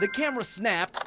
The camera snapped.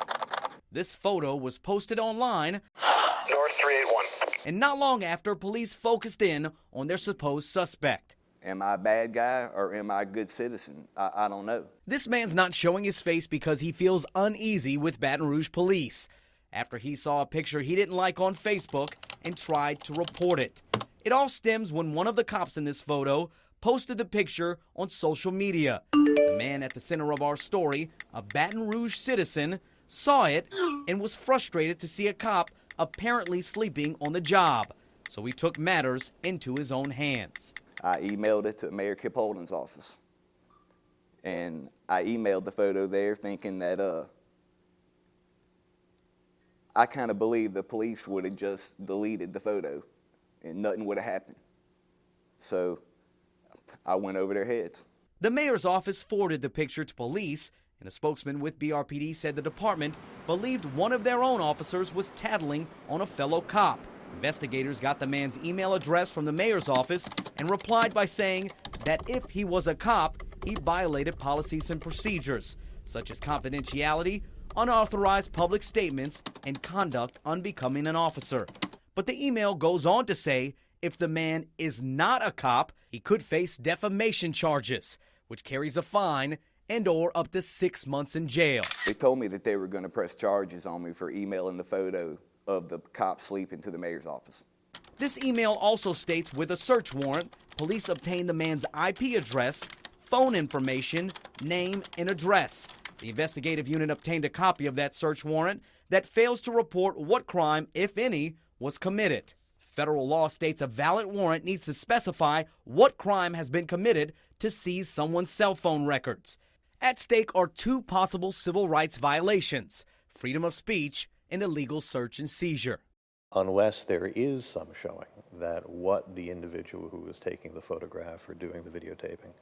This photo was posted online. North 381. And not long after, police focused in on their supposed suspect. Am I a bad guy or am I a good citizen? I don't know. This man's not showing his face because he feels uneasy with Baton Rouge police after he saw a picture he didn't like on Facebook and tried to report it. It all stems when one of the cops in this photo posted the picture on social media. The man at the center of our story, a Baton Rouge citizen, saw it and was frustrated to see a cop apparently sleeping on the job. So he took matters into his own hands. I emailed it to Mayor Kip Holden's office. And I emailed the photo there thinking that I kind of believed the police would have just deleted the photo and nothing would have happened. So I went over their heads. The mayor's office forwarded the picture to police, and a spokesman with BRPD said the department believed one of their own officers was tattling on a fellow cop. Investigators got the man's email address from the mayor's office and replied by saying that if he was a cop, he violated policies and procedures, such as confidentiality, unauthorized public statements, and conduct unbecoming an officer. But the email goes on to say if the man is not a cop, he could face defamation charges, which carries a fine and or up to 6 months in jail. They told me that they were going to press charges on me for emailing the photo of the cop sleeping to the mayor's office. This email also states with a search warrant, police obtained the man's IP address, phone information, name, and address. The investigative unit obtained a copy of that search warrant that fails to report what crime, if any, was committed. Federal law states a valid warrant needs to specify what crime has been committed to seize someone's cell phone records. At stake are two possible civil rights violations: freedom of speech and illegal search and seizure. Unless there is some showing that what the individual who was taking the photograph or doing the videotaping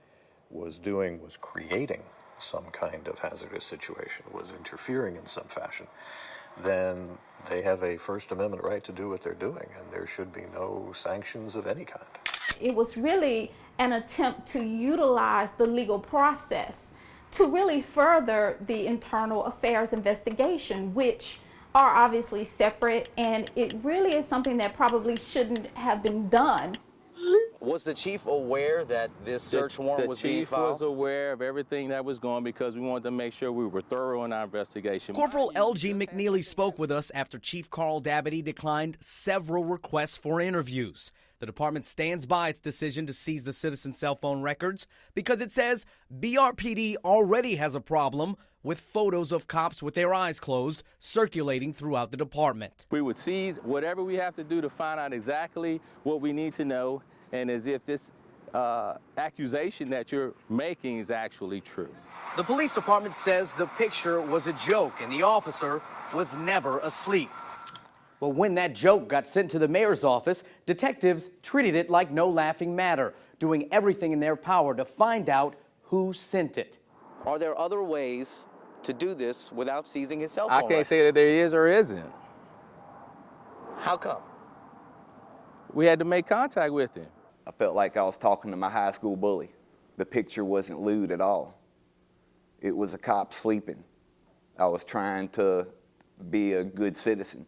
was doing was creating some kind of hazardous situation, was interfering in some fashion, then they have a First Amendment right to do what they're doing, and there should be no sanctions of any kind. It was really an attempt to utilize the legal process to really further the internal affairs investigation, which are obviously separate, and it really is something that probably shouldn't have been done. Was the chief aware that this search warrant was being filed? The chief was aware of everything that was going because we wanted to make sure we were thorough in our investigation. Corporal L.G. McNeely spoke with us after Chief Carl Dabadie declined several requests for interviews. The department stands by its decision to seize the citizen's cell phone records because it says BRPD already has a problem with photos of cops with their eyes closed circulating throughout the department. We would seize whatever we have to do to find out exactly what we need to know, and as if this accusation that you're making is actually true. The police department says the picture was a joke and the officer was never asleep. But when that joke got sent to the mayor's office, detectives treated it like no laughing matter, doing everything in their power to find out who sent it. Are there other ways to do this without seizing his cell phone I can't say that there is or isn't. How come? We had to make contact with him. I felt like I was talking to my high school bully. The picture wasn't lewd at all. It was a cop sleeping. I was trying to be a good citizen.